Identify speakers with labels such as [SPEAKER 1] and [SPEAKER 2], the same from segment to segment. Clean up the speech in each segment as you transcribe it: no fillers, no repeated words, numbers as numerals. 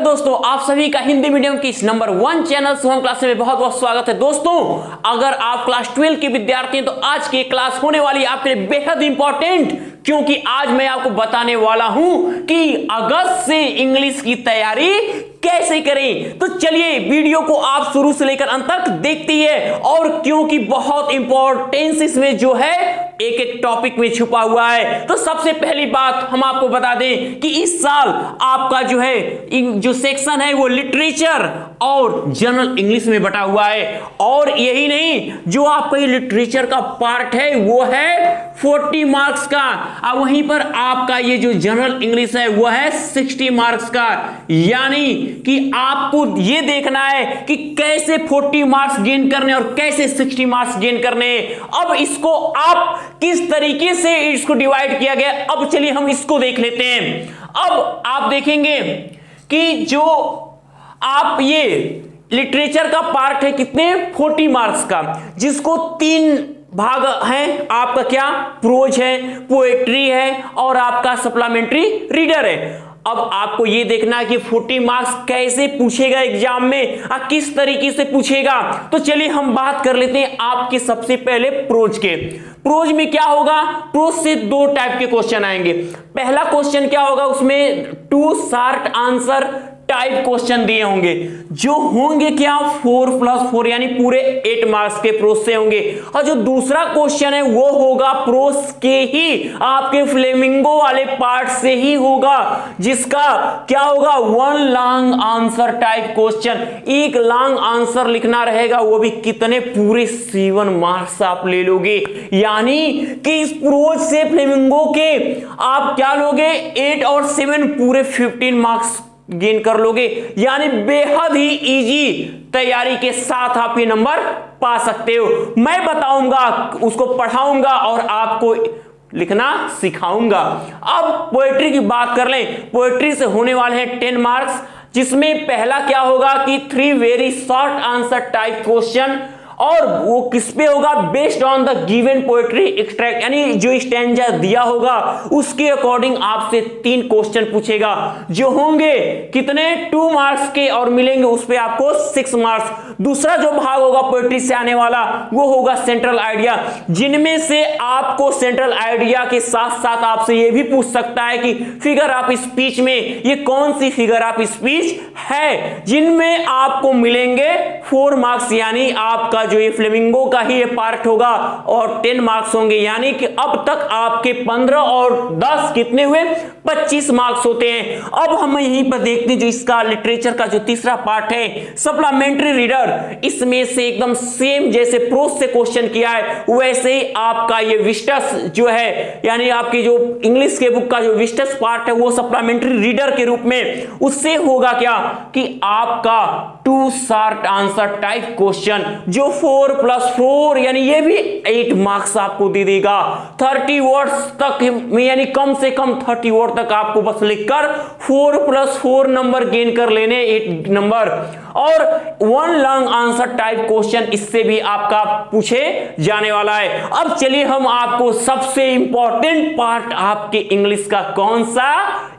[SPEAKER 1] दोस्तों, आप सभी का हिंदी मीडियम की इस नंबर 1 चैनल सोहम क्लास में बहुत बहुत स्वागत है। दोस्तों, अगर आप क्लास 12 के विद्यार्थी हैं तो आज की क्लास होने वाली है आपके लिए बेहद इंपॉर्टेंट, क्योंकि आज मैं आपको बताने वाला हूं कि अगस्त से इंग्लिश की तैयारी कैसे करें। तो चलिए वीडियो को आप शुरू से लेकर अंत तक देखते हैं, और क्योंकि बहुत इंपॉर्टेंस इसमें जो है एक एक टॉपिक में छुपा हुआ है। तो सबसे पहली बात हम आपको बता दें कि इस साल आपका जो है जो सेक्शन है वो लिटरेचर और जनरल इंग्लिश में बटा हुआ है। और यही नहीं, जो आपका ये लिटरेचर का पार्ट है वो है 40 मार्क्स का, और वहीं पर आपका ये जो जनरल इंग्लिश है वो है 60 मार्क्स का। यानी कि आपको ये देखना है कि कैसे 40 मार्क्स गेन करने और कैसे 60 मार्क्स गेन करने। अब इसको आप किस तरीके से इसको डिवाइड किया गया, अब चलिए हम इसको देख लेते हैं। अब आप देखेंगे कि जो आप ये लिटरेचर का पार्ट है कितने 40 मार्क्स का, जिसको 3 भाग हैं। आपका क्या प्रोज है, पोएट्री है और आपका सप्लीमेंट्री रीडर है। अब आपको ये देखना है कि 40 मार्क्स कैसे पूछेगा एग्जाम में, किस तरीके से पूछेगा। तो चलिए हम बात कर लेते हैं आपके सबसे पहले प्रोज के। प्रोज में क्या होगा, प्रोज से 2 टाइप के क्वेश्चन आएंगे। पहला क्वेश्चन क्या होगा, उसमें 2 शॉर्ट आंसर टाइप क्वेश्चन दिए होंगे, जो होंगे क्या 4+4 यानी पूरे 8 मार्क्स के प्रोज से होंगे। और जो दूसरा क्वेश्चन है वो होगा प्रोज के ही आपके फ्लेमिंगो वाले पार्ट से ही होगा, जिसका क्या होगा 1 लॉन्ग आंसर टाइप क्वेश्चन। एक लॉन्ग आंसर लिखना रहेगा, वो भी कितने पूरे 7 मार्क्स आप ले लोगे। यानी कि इस प्रोज से फ्लेमिंगो के आप क्या लोगे 8 और 7 पूरे 15 मार्क्स गेन कर लोगे। यानी बेहद ही इजी तैयारी के साथ आप ये नंबर पा सकते हो। मैं बताऊंगा, उसको पढ़ाऊंगा और आपको लिखना सिखाऊंगा। अब पोएट्री की बात कर लें। पोएट्री से होने वाले हैं 10 मार्क्स, जिसमें पहला क्या होगा कि 3 very short answer type question, और वो किस पे होगा, based on the given poetry extract, यानी जो स्टैंजा दिया होगा उसके अकॉर्डिंग आपसे 3 क्वेश्चन पूछेगा, जो होंगे कितने 2 मार्क्स के, और मिलेंगे उस पे आपको 6 मार्क्स। दूसरा जो भाग होगा पोएट्री से आने वाला वो होगा सेंट्रल आइडिया, जिनमें से आपको सेंट्रल आइडिया के साथ साथ आपसे ये भी पूछ सकता है कि फिगर ऑफ स्पीच में ये कौन सी फिगर ऑफ स्पीच है, जिनमें आपको मिलेंगे 4 मार्क्स। यानी आपका जो ये फ्लेमिंगो का ही ये पार्ट होगा और 10 मार्क्स होंगे। यानी कि अब तक आपके 15 और 10 कितने हुए 25 मार्क्स होते हैं। अब हम यहीं पर देखते हैं जो इसका लिटरेचर का जो तीसरा पार्ट है सप्लीमेंट्री रीडर, इसमें से एकदम सेम जैसे प्रोज से क्वेश्चन किया है वैसे ही आपका ये विस्टस जो है, यानी आपकी जो इंग्लिश के बुक का जो विस्टस पार्ट है वो सप्लीमेंट्री रीडर के रूप में, उससे होगा क्या कि आपका 2 शॉर्ट आंसर टाइप क्वेश्चन, जो 4+4 यानी ये भी 8 मार्क्स आपको दे देगा। 30 वर्ड्स तक, यानी कम से कम 30 वर्ड तक आपको बस लिखकर 4+4 नंबर गेन कर लेने, 8 नंबर। और 1 लॉन्ग आंसर टाइप क्वेश्चन इससे भी आपका पूछे जाने वाला है। अब चलिए हम आपको सबसे इंपॉर्टेंट पार्ट आपके इंग्लिश का, कौन सा,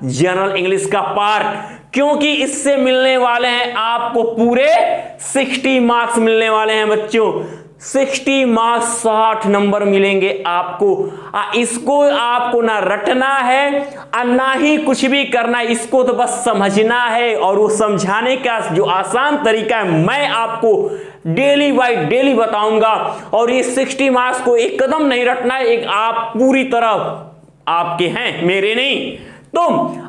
[SPEAKER 1] जनरल इंग्लिश का पार्ट, क्योंकि इससे मिलने वाले हैं आपको पूरे 60 मार्क्स मिलने वाले हैं बच्चों। 60 मार्क्स 60 नंबर मिलेंगे आपको। इसको आपको ना रटना है और ना ही कुछ भी करना है, इसको तो बस समझना है। और वो समझाने का जो आसान तरीका है मैं आपको डेली बाय डेली बताऊंगा। और ये 60 मार्क्स को एक कदम नहीं रटना है, एक आप पूरी तरह आपके हैं, मेरे नहीं। तो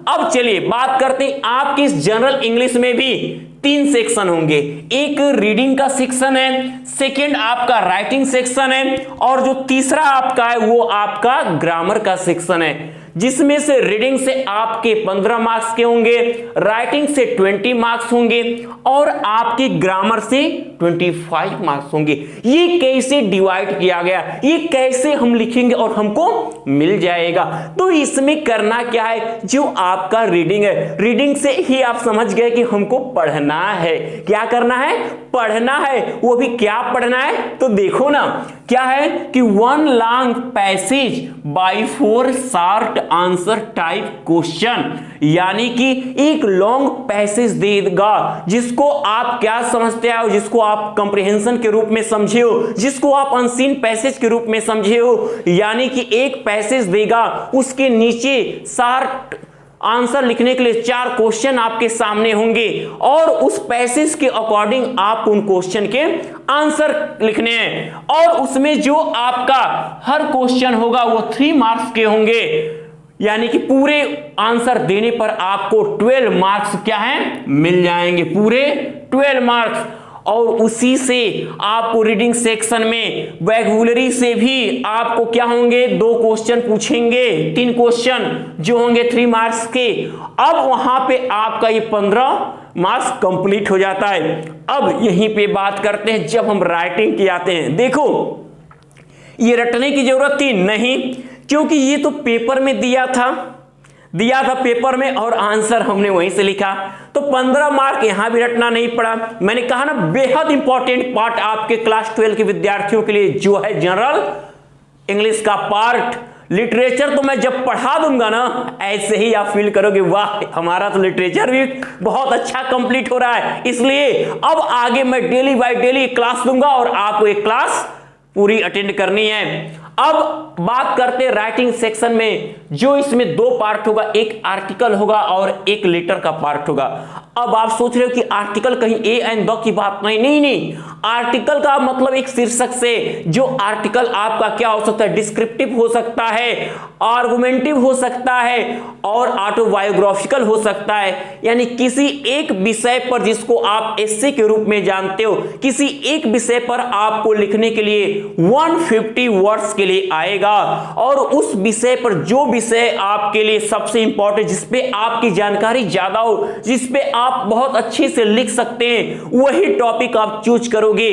[SPEAKER 1] अब चलिए बात करते हैं आपकी इस जनरल इंग्लिश में भी 3 सेक्शन होंगे। एक रीडिंग का सेक्शन है, सेकंड आपका राइटिंग सेक्शन है, और जो तीसरा आपका है वो आपका ग्रामर का सेक्शन है, जिसमें से रीडिंग से आपके 15 मार्क्स के होंगे, राइटिंग से 20 मार्क्स होंगे और आपके ग्रामर से 25 मार्क्स होंगे। ये कैसे डिवाइड किया गया, ये कैसे हम लिखेंगे और हमको मिल जाएगा। तो इसमें करना क्या है, जो आपका रीडिंग है, रीडिंग से ही आप समझ गए कि हमको पढ़ना है। क्या करना है, पढ़ना है। वो भी क्या पढ़ना है, तो देखो ना क्या है कि 1 long passage by 4 short answer type question, यानी कि एक लॉन्ग पैसेज देगा जिसको आप क्या समझते हो, जिसको आप कंप्रीहेंशन के रूप में समझे हो, जिसको आप अनसीन पैसेज के रूप में समझे हो, यानी कि एक पैसेज देगा, उसके नीचे शार्ट आंसर लिखने के लिए 4 क्वेश्चन आपके सामने होंगे और उस पैसेज के अकॉर्डिंग आप उन क्वेश्चन के आंसर लिखने हैं और उसमें जो आपका हर क्वेश्चन होगा वो 3 मार्क्स के होंगे, यानी कि पूरे आंसर देने पर आपको 12 मार्क्स क्या है मिल जाएंगे, पूरे 12 मार्क्स। और उसी से आपको रीडिंग सेक्शन में वोकैबुलरी से भी आपको क्या होंगे 2 क्वेश्चन पूछेंगे, 3 क्वेश्चन जो होंगे 3 मार्क्स के। अब वहां पे आपका ये 15 मार्क्स कंप्लीट हो जाता है। अब यहीं पे बात करते हैं जब हम राइटिंग की आते हैं। देखो ये रटने की जरूरत थी नहीं, क्योंकि ये तो पेपर में दिया था पेपर में और आंसर हमने वहीं से लिखा, तो 15 मार्क यहां भी रटना नहीं पड़ा। मैंने कहा ना बेहद इंपॉर्टेंट पार्ट आपके क्लास 12 के विद्यार्थियों के लिए जो है जनरल इंग्लिश का पार्ट। लिटरेचर तो मैं जब पढ़ा दूंगा ना ऐसे ही आप फील करोगे वाह हमारा तो लिटरेचर भी बहुत अच्छा कंप्लीट हो रहा है। इसलिए अब आगे मैं डेली बाय डेली क्लास दूंगा और आपको एक क्लास पूरी अटेंड करनी है। अब बात करते हैं राइटिंग सेक्शन में, जो इसमें 2 पार्ट होगा, एक आर्टिकल होगा और एक लेटर का पार्ट होगा। अब आप सोच रहे हो कि आर्टिकल कहीं ए एंड द की बात नहीं, आर्टिकल का मतलब एक शीर्षक से जो आर्टिकल आपका क्या हो सकता है, डिस्क्रिप्टिव हो सकता है, आर्गुमेंटिव हो सकता है और ऑटोबायोग्राफिकल हो सकता है, यानी किसी एक विषय पर जिसको आप एस्से के रूप में जानते हो, किसी एक विषय पर आपको लिखने के लिए 150 वर्ड्स के लिए आएगा और उस विषय पर जो विषय आपके लिए सबसे इंपॉर्टेंट, जिसपे आपकी जानकारी ज्यादा हो, जिसपे आप बहुत अच्छे से लिख सकते हैं, वही टॉपिक आप चूज करोगे।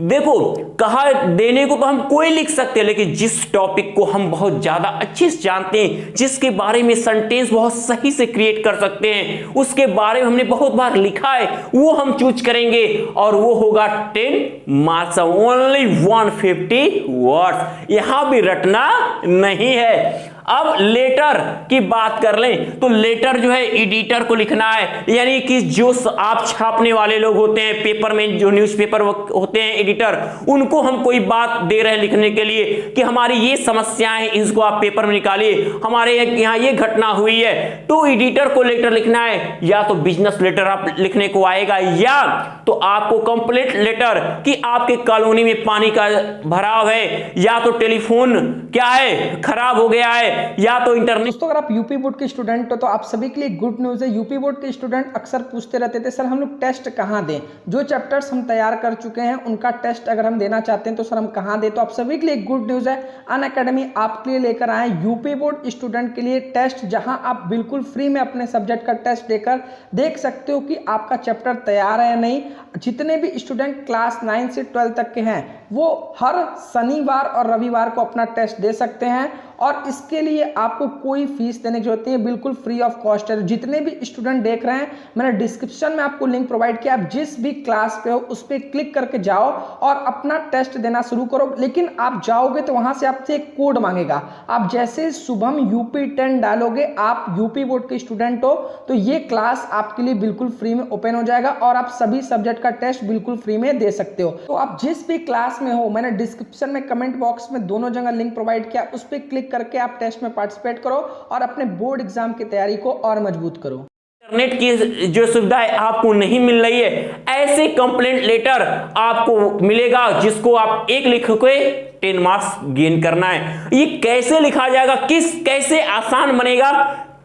[SPEAKER 1] देखो कहा देने को तो हम कोई लिख सकते हैं, लेकिन जिस टॉपिक को हम बहुत ज्यादा अच्छे से जानते हैं, जिसके बारे में सेंटेंस बहुत सही से क्रिएट कर सकते हैं, उसके बारे में हमने बहुत बार लिखा है, वो हम चूज करेंगे और वो होगा 10 मार्क्स, ओनली 150 वर्ड्स। यहां भी रटना नहीं है। अब लेटर की बात कर लें तो लेटर जो है एडिटर को लिखना है, यानी कि जो आप छापने वाले लोग होते हैं पेपर में, जो न्यूज़पेपर होते हैं एडिटर, उनको हम कोई बात दे रहे हैं लिखने के लिए कि हमारी ये समस्याएं हैं, इसको आप पेपर में निकालिए, हमारे यहाँ ये घटना हुई है, तो एडिटर को लेटर लिखना है। या तो बिजनेस लेटर आप लिखने को आएगा या तो आपको कंप्लीट लेटर कि आपके कॉलोनी में पानी का भराव है, या तो टेलीफोन क्या है खराब हो गया है, या तो इंटरनेट।
[SPEAKER 2] दोस्तों अगर आप यूपी बोर्ड के स्टूडेंट हो तो आप सभी के लिए गुड न्यूज़ है। यूपी बोर्ड के स्टूडेंट अक्सर पूछते रहते थे सर हम लोग टेस्ट कहाँ दें, जो चैप्टर्स हम तैयार कर चुके हैं उनका टेस्ट अगर हम देना चाहते हैं तो सर हम कहाँ दें। तो आप सभी के लिए गुड न्यूज़ है, अनअकैडमी आपके लिए लेकर आए यूपी बोर्ड स्टूडेंट के लिए टेस्ट, जहाँ आप बिल्कुल फ्री में अपने सब्जेक्ट का टेस्ट देकर देख सकते हो कि आपका चैप्टर तैयार है या नहीं। जितने भी स्टूडेंट क्लास 9 से 12 तक के हैं वो हर शनिवार और रविवार को अपना टेस्ट दे सकते हैं और इसके लिए आपको कोई फीस देने की जरूरत नहीं है, बिल्कुल फ्री ऑफ कॉस्ट है। जितने भी स्टूडेंट देख रहे हैं मैंने डिस्क्रिप्शन में आपको लिंक प्रोवाइड किया, आप जिस भी क्लास पे हो उस पर क्लिक करके जाओ और अपना टेस्ट देना शुरू करो। लेकिन आप जाओगे तो वहां से आपसे एक कोड मांगेगा, आप जैसे शुभम UP10 डालोगे, आप यूपी बोर्ड के स्टूडेंट हो तो ये क्लास आपके लिए बिल्कुल फ्री में ओपन हो जाएगा और आप सभी सब्जेक्ट का टेस्ट बिल्कुल फ्री में दे सकते हो। तो आप जिस भी क्लास में हो, मैंने डिस्क्रिप्शन में कमेंट बॉक्स में दोनों जगह लिंक प्रोवाइड किया, उस पर क्लिक करके आप टेस्ट में पार्टिसिपेट करो और अपने बोर्ड एग्जाम की तैयारी को और मजबूत करो।
[SPEAKER 1] इंटरनेट की जो सुविधा है आपको नहीं मिल रही है, ऐसे कंप्लेंट लेटर आपको मिलेगा जिसको आप एक लिख के 10 मार्क्स गेन करना है। ये कैसे लिखा जाएगा, कैसे आसान बनेगा,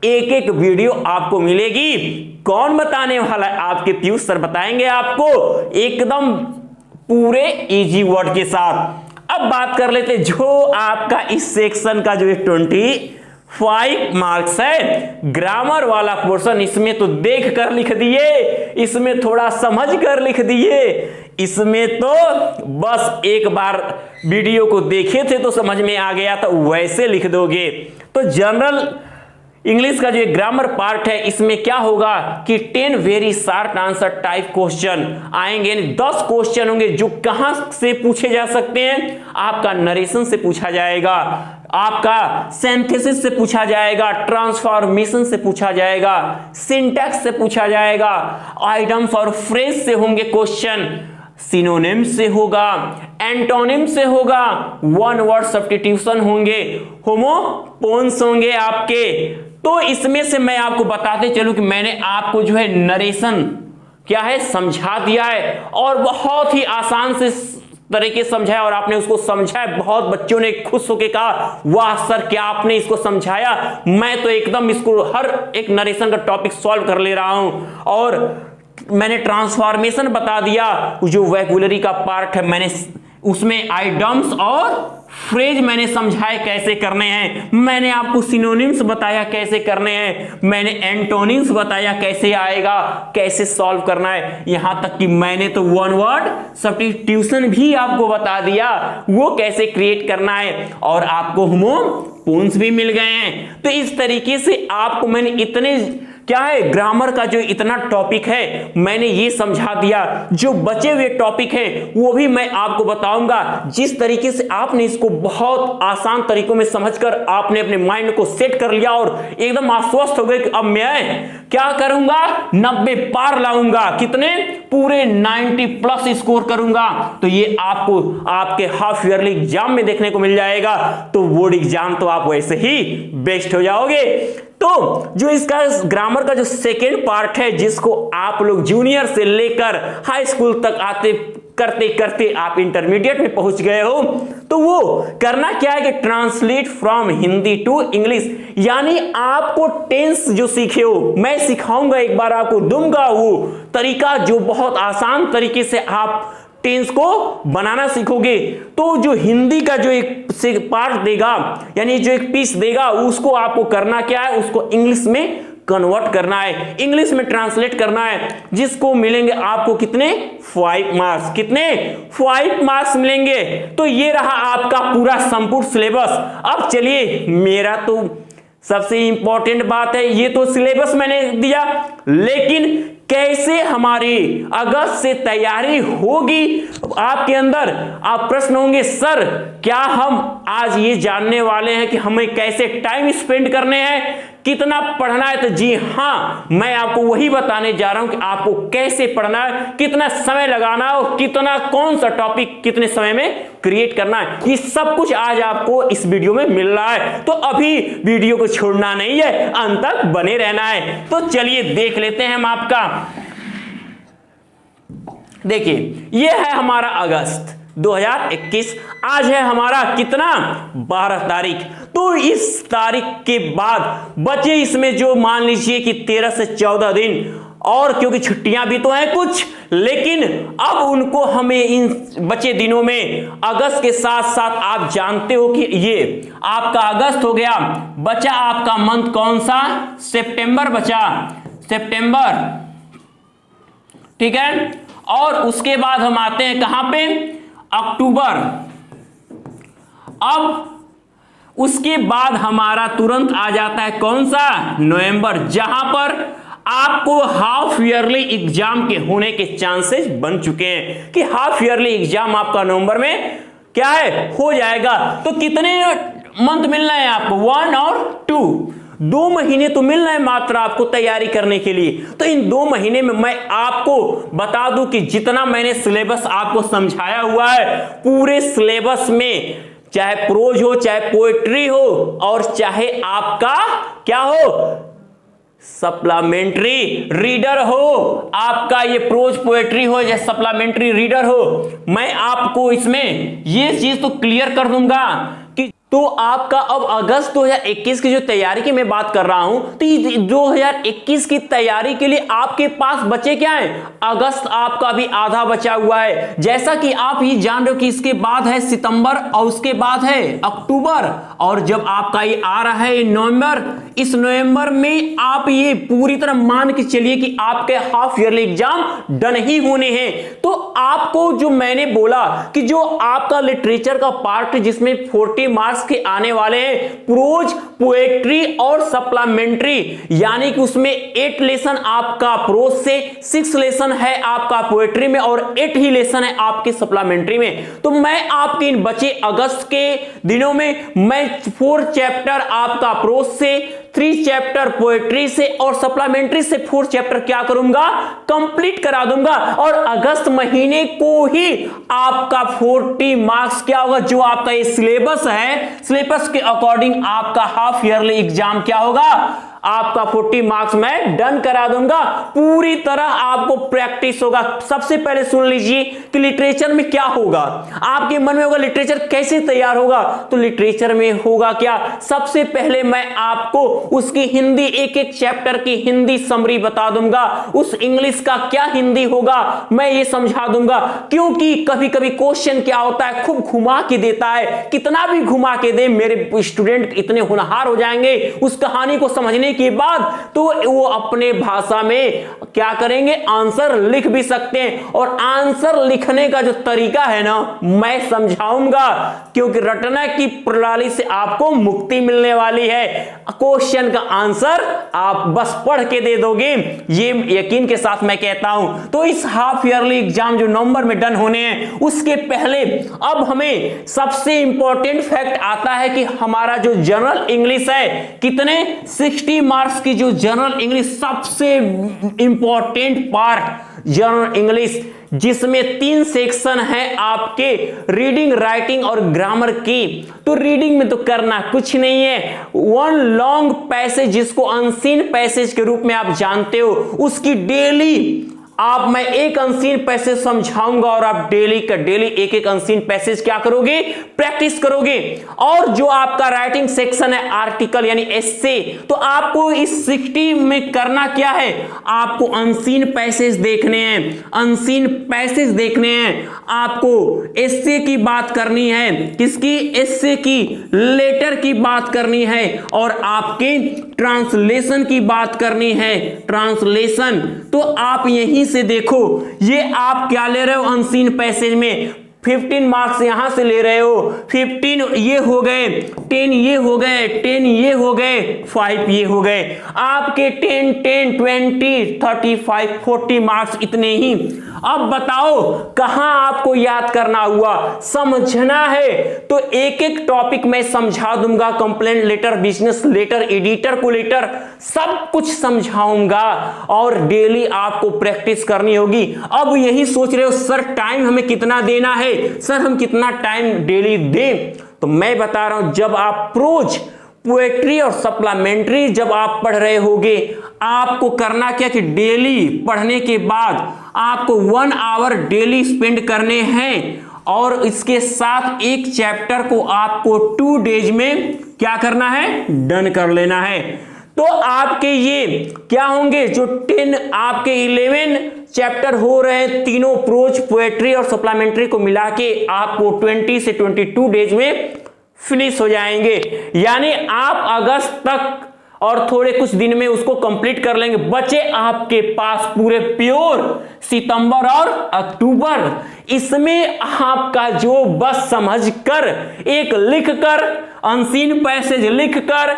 [SPEAKER 1] एक एक वीडियो आपको मिलेगी। कौन बताने वाला है, आपके पीयूष सर बताएंगे आपको एकदम पूरे इजी वर्ड के साथ। अब बात कर लेते जो आपका इस सेक्शन का जो 25 मार्क्स है, ग्रामर वाला पोर्शन, इसमें तो देख कर लिख दिए, इसमें थोड़ा समझ कर लिख दिए, इसमें तो बस एक बार वीडियो को देखे थे तो समझ में आ गया तो वैसे लिख दोगे। तो जनरल इंग्लिश का जो ग्रामर पार्ट है इसमें क्या होगा कि 10 very short answer type question आएंगे, यानी 10 क्वेश्चन होंगे जो कहां से पूछे जा सकते हैं, आपका नरेशन से पूछा जाएगा। आपका सिंथेसिस से पूछा जाएगा, ट्रांसफॉर्मेशन से पूछा जाएगा, सिंटैक्स से पूछा जाएगा, आइटम्स और फ्रेज से होंगे क्वेश्चन, सिनोनिम से होगा, एंटोनिम से होगा, वन वर्ड सब्स्टिट्यूशन होंगे, होमोपोन्स होंगे आपके। तो इसमें से मैं आपको बताते चलूं कि मैंने आपको जो है नरेशन क्या है समझा दिया है और बहुत ही आसान से तरीके समझाया और आपने उसको समझा है। बहुत बच्चों ने खुश होकर कहा वाह सर क्या आपने इसको समझाया, मैं तो एकदम इसको हर एक नरेशन का टॉपिक सॉल्व कर ले रहा हूं। और मैंने ट्रांसफॉर्मेशन बता दिया, जो वैक्यूलरी का पार्ट है मैंने उसमें आइडम्स और फ्रेज मैंने समझाए कैसे करने हैं, मैंने आपको सिनोनिम्स बताया कैसे करने हैं, मैंने एंटोनिम्स बताया कैसे आएगा, कैसे सॉल्व करना है, यहां तक कि मैंने तो वन वर्ड सब्स्टिट्यूशन भी आपको बता दिया वो कैसे क्रिएट करना है और आपको होमोपोन्स भी मिल गए हैं। तो इस तरीके से आपको मैंने इतने क्या है ग्रामर का जो इतना टॉपिक है मैंने ये समझा दिया। जो बचे हुए टॉपिक है वो भी मैं आपको बताऊंगा। जिस तरीके से आपने इसको बहुत आसान तरीकों में समझकर आपने अपने माइंड को सेट कर लिया और एकदम आश्वस्त हो गए कि अब मैं क्या करूंगा 90 पार लाऊंगा, कितने पूरे 90 प्लस स्कोर करूंगा, तो ये आपको आपके हाफ ईयरली एग्जाम में देखने को मिल जाएगा। तो बोर्ड एग्जाम तो आप वैसे ही बेस्ट हो जाओगे। तो जो इसका ग्रामर का जो सेकेंड पार्ट है जिसको आप लोग जूनियर से लेकर हाई स्कूल तक आते करते करते आप इंटरमीडिएट में पहुंच गए हो, तो वो करना क्या है कि translate from Hindi to English, यानी आपको टेंस जो सीखे हो मैं सिखाऊंगा, एक बार आपको दूंगा वो तरीका जो बहुत आसान तरीके से आप टेंस को बनाना सीखोगे। तो जो हिंदी का जो एक पार्ट देगा यानी जो एक पीस देगा उसको आपको करना क्या है, उसको इंग्लिश में कन्वर्ट करना है, इंग्लिश में ट्रांसलेट करना है, जिसको मिलेंगे आपको कितने 5 मार्क्स, कितने 5 मार्क्स मिलेंगे। तो ये रहा आपका पूरा संपूर्ण सिलेबस। अब चलिए मेरा तो सबसे इंपॉर्टेंट बात है, ये तो सिलेबस मैंने दिया, लेकिन कैसे हमारी अगस्त से तैयारी होगी आपके अंदर। आप प्रश्न होंगे सर क्या हम आज ये जानने वाले हैं कि हमें कैसे टाइम स्पेंड करने हैं, कितना पढ़ना है। तो जी हाँ, मैं आपको वही बताने जा रहा हूं कि आपको कैसे पढ़ना है, कितना समय लगाना है और कितना कौन सा टॉपिक कितने समय में क्रिएट करना है। ये सब कुछ आज आपको इस वीडियो में मिल रहा है। तो अभी वीडियो को छोड़ना नहीं है, अंत तक बने रहना है। तो चलिए देख लेते हैं हम आपका। देखिए ये है हमारा अगस्त 2021, आज है हमारा कितना 12 तारीख। तो इस तारीख के बाद बचे इसमें जो मान लीजिए कि 13 से 14 दिन, और क्योंकि छुट्टियां भी तो हैं कुछ, लेकिन अब उनको हमें इन बचे दिनों में अगस्त के साथ साथ आप जानते हो कि ये आपका अगस्त हो गया, बचा आपका मंथ कौन सा, सितंबर बचा, सितंबर, ठीक है। और उसके बाद हम आते हैं कहां पे, अक्टूबर। अब उसके बाद हमारा तुरंत आ जाता है कौन सा, नवंबर, जहां पर आपको हाफ ईयरली एग्जाम के होने के चांसेस बन चुके हैं कि हाफ ईयरली एग्जाम आपका नवंबर में क्या है हो जाएगा। तो कितने मंथ मिल रहे हैं आपको, 1 और 2, 2 महीने तो मिल रहे हैं मात्र आपको तैयारी करने के लिए। तो इन 2 महीने में मैं आपको बता दूं कि जितना मैंने सिलेबस आपको समझाया हुआ है, पूरे सिलेबस में चाहे प्रोज हो, चाहे पोएट्री हो, और चाहे आपका क्या हो सप्लीमेंट्री रीडर हो, आपका ये प्रोज पोएट्री हो या सप्लीमेंट्री रीडर हो, मैं आपको इसमें ये चीज तो क्लियर कर दूंगा कि तो आपका अब अगस्त 2021 की जो तैयारी की मैं बात कर रहा हूं, तो 2021 की तैयारी के लिए आपके पास बचे क्या है, अगस्त आपका भी आधा बचा हुआ है। जैसा कि आप ये जान रहे हो कि इसके बाद है सितंबर और उसके बाद है अक्टूबर, और जब आपका ये आ रहा है नवंबर, इस नवंबर में आप ये पूरी तरह मान के चलिए कि आपके हाफ ईयरली एग्जाम डन ही होने हैं। तो आपको जो मैंने बोला कि जो आपका लिटरेचर का पार्ट जिसमें 40 मार्क्स के आने वाले हैं, प्रोज, पोएट्री और सप्लीमेंट्री, यानी कि उसमें 8 लेसन आपका प्रोज से, 6 लेसन है आपका पोएट्री में और 8 ही लेसन है आपके सप्लीमेंट्री में। तो मैं आपके इन बचे अगस्त के दिनों में मैं 4 चैप्टर आपका प्रोज से, 3 चैप्टर पोएट्री से और सप्लीमेंट्री से 4 चैप्टर क्या करूंगा, कंप्लीट करा दूंगा। और अगस्त महीने को ही आपका 40 मार्क्स क्या होगा, जो आपका ये सिलेबस है, सिलेबस के अकॉर्डिंग आपका हाफ ईयरली एग्जाम क्या होगा, आपका 40 मार्क्स में डन करा दूंगा। पूरी तरह आपको प्रैक्टिस होगा। सबसे पहले सुन लीजिए कि लिटरेचर में क्या होगा। आपके मन में होगा लिटरेचर कैसे तैयार होगा, तो लिटरेचर में होगा क्या, सबसे पहले मैं आपको उसकी हिंदी, एक एक चैप्टर की हिंदी समरी बता दूंगा। उस इंग्लिश का क्या हिंदी होगा मैं ये समझा दूंगा, क्योंकि कभी कभी क्वेश्चन क्या होता है, खूब घुमा के देता है। कितना भी घुमा के दे, मेरे स्टूडेंट इतने होनहार हो जाएंगे उस कहानी को समझने के बाद, तो वो अपने भाषा में क्या करेंगे, आंसर लिख भी सकते हैं। और आंसर लिखने का जो तरीका है ना, मैं समझाऊंगा, क्योंकि रटना की प्रणाली से आपको मुक्ति मिलने वाली है। क्वेश्चन का आंसर आप बस पढ़ के दे दोगे, ये यकीन के साथ मैं कहता हूं। तो इस हाफ ईयरली एग्जाम जो नवंबर में डन होने हैं, उसके पहले अब हमें सबसे इंपॉर्टेंट फैक्ट आता है कि हमारा जो जनरल इंग्लिश है, कितने 60 मार्क्स की जो जनरल इंग्लिश, सबसे इंपॉर्टेंट पार्ट जनरल इंग्लिश, जिसमें 3 सेक्शन है आपके रीडिंग, राइटिंग और ग्रामर की। तो रीडिंग में तो करना कुछ नहीं है, 1 लॉन्ग पैसेज, जिसको अनसीन पैसेज के रूप में आप जानते हो, उसकी डेली मैं एक अनसीन पैसेज समझाऊंगा और आप डेली का डेली एक एक अनसीन पैसेज क्या करोगे, प्रैक्टिस करोगे। और जो आपका राइटिंग सेक्शन है, आर्टिकल यानी एस्से, तो आपको इस 60 में करना क्या है, आपको अनसीन पैसेज देखने हैं, अनसीन पैसेज देखने हैं। आपको एस्से की बात करनी है, किसकी, एस्से की, लेटर की बात करनी है और आपके ट्रांसलेशन की बात करनी है, ट्रांसलेशन। तो आप यहीं से देखो, ये आप क्या ले रहे हो अनसीन पैसेज में, 15 मार्क्स यहां से ले रहे हो, 15 ये हो गए, 10 ये हो गए, 10 ये हो गए, 5 ये हो गए। आपके 10, 10, 20, 35, 40 मार्क्स इतने ही। अब बताओ कहां आपको याद करना हुआ, समझना है तो एक एक टॉपिक मैं समझा दूंगा। Complaint letter, business letter, editor को लेटर, सब कुछ समझाऊंगा और डेली आपको प्रैक्टिस करनी होगी। अब यही सोच रहे हो सर टाइम हमें कितना देना है, सर हम कितना टाइम डेली दें, तो मैं बता रहा हूं, जब आप प्रोज, पोएट्री और सप्लीमेंट्री जब आप पढ़ रहे होगे, आपको करना क्या कि डेली पढ़ने के बाद आपको 1 आवर डेली स्पेंड करने हैं और इसके साथ एक चैप्टर को आपको 2 डेज में क्या करना है, डन कर लेना है। तो आपके ये क्या होंगे, जो 10 आपके 11 चैप्टर हो रहे हैं, तीनों प्रोज, पोएट्री और सप्लीमेंट्री को मिला के आपको 20 से 22 डेज में फिनिश हो जाएंगे। यानी आप अगस्त तक और थोड़े कुछ दिन में उसको कंप्लीट कर लेंगे। बचे आपके पास पूरे प्योर सितंबर और अक्टूबर। इसमें आपका जो बस समझकर, एक लिखकर, अनसीन पैसेज लिखकर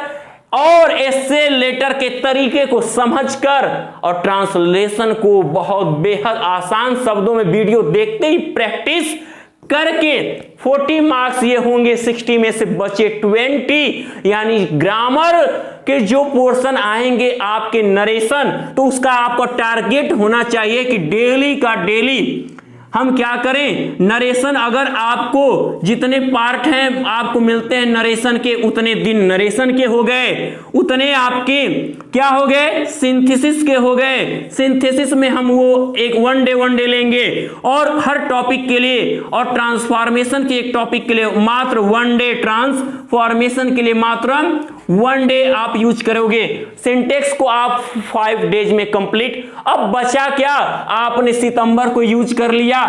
[SPEAKER 1] और एस्से लेटर के तरीके को समझकर और ट्रांसलेशन को बहुत बेहद आसान शब्दों में वीडियो देखते ही प्रैक्टिस करके 40 मार्क्स ये होंगे, 60 में से बचे 20, यानी ग्रामर के जो पोर्शन आएंगे आपके नरेशन, तो उसका आपका टारगेट होना चाहिए कि डेली का डेली हम क्या करें, नरेशन। अगर आपको जितने पार्ट हैं आपको मिलते हैं नरेशन के, उतने दिन नरेशन के हो गए, उतने आपके क्या हो गए, सिंथेसिस के हो गए। सिंथेसिस में हम वो एक 1 डे लेंगे और हर टॉपिक के लिए, और ट्रांसफॉर्मेशन के एक टॉपिक के लिए मात्र 1 डे, ट्रांसफॉर्मेशन के लिए मात्र 1 डे आप यूज करोगे, सिंटेक्स को आप 5 डेज में कंप्लीट। अब बचा क्या, आपने सितंबर को यूज कर लिया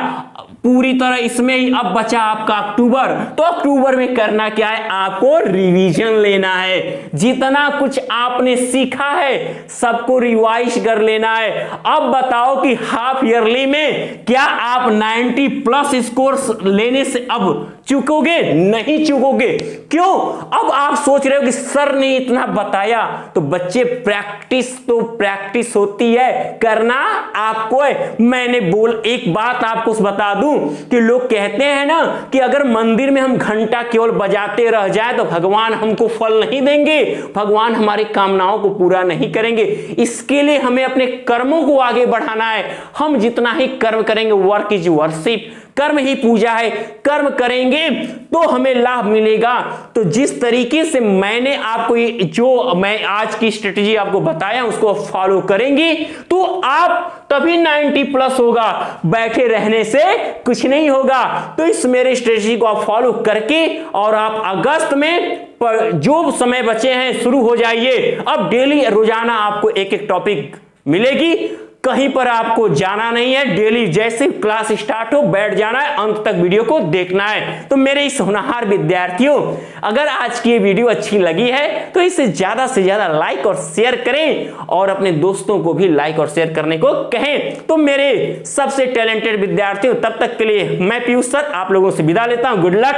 [SPEAKER 1] पूरी तरह इसमें ही, अब बचा आपका अक्टूबर। तो अक्टूबर में करना क्या है, आपको रिवीजन लेना है। जितना कुछ आपने सीखा है सबको रिवाइज कर लेना है। अब बताओ कि हाफ ईयरली में क्या आप 90 प्लस स्कोर्स लेने से अब चूकोगे? नहीं चूकोगे। क्यों? अब आप सोच रहे हो कि सर ने इतना बताया, तो बच्चे प्रैक्टिस होती है, करना आपको है। मैंने एक बात आपको बता दूं कि लोग कहते हैं ना कि अगर मंदिर में हम घंटा केवल बजाते रह जाए तो भगवान हमको फल नहीं देंगे, भगवान हमारी कामनाओं को पूरा नहीं करेंगे। इसके लिए हमें अपने कर्मों को आगे बढ़ाना है। हम जितना ही कर्म करेंगे, वर्क इज वर्शिप, कर्म ही पूजा है, कर्म करेंगे तो हमें लाभ मिलेगा। तो जिस तरीके से मैंने आपको जो मैं आज की स्ट्रेटेजी आपको बताया उसको फॉलो करेंगे तो आप तभी 90 प्लस होगा, बैठे रहने से कुछ नहीं होगा। तो इस मेरे स्ट्रेटेजी को आप फॉलो करके और आप अगस्त में जो समय बचे हैं शुरू हो जाइए। अब डेली रोजाना आपको एक एक टॉपिक मिलेगी, कहीं पर आपको जाना नहीं है, डेली जैसे क्लास स्टार्ट हो बैठ जाना है, अंत तक वीडियो को देखना है। तो मेरे इस होनहार विद्यार्थियों, अगर आज की ये वीडियो अच्छी लगी है तो इसे ज्यादा से ज्यादा लाइक और शेयर करें और अपने दोस्तों को भी लाइक और शेयर करने को कहें। तो मेरे सबसे टैलेंटेड विद्यार्थियों, तब तक के लिए मैं पीयूष सर आप लोगों से विदा लेता हूं। Good luck.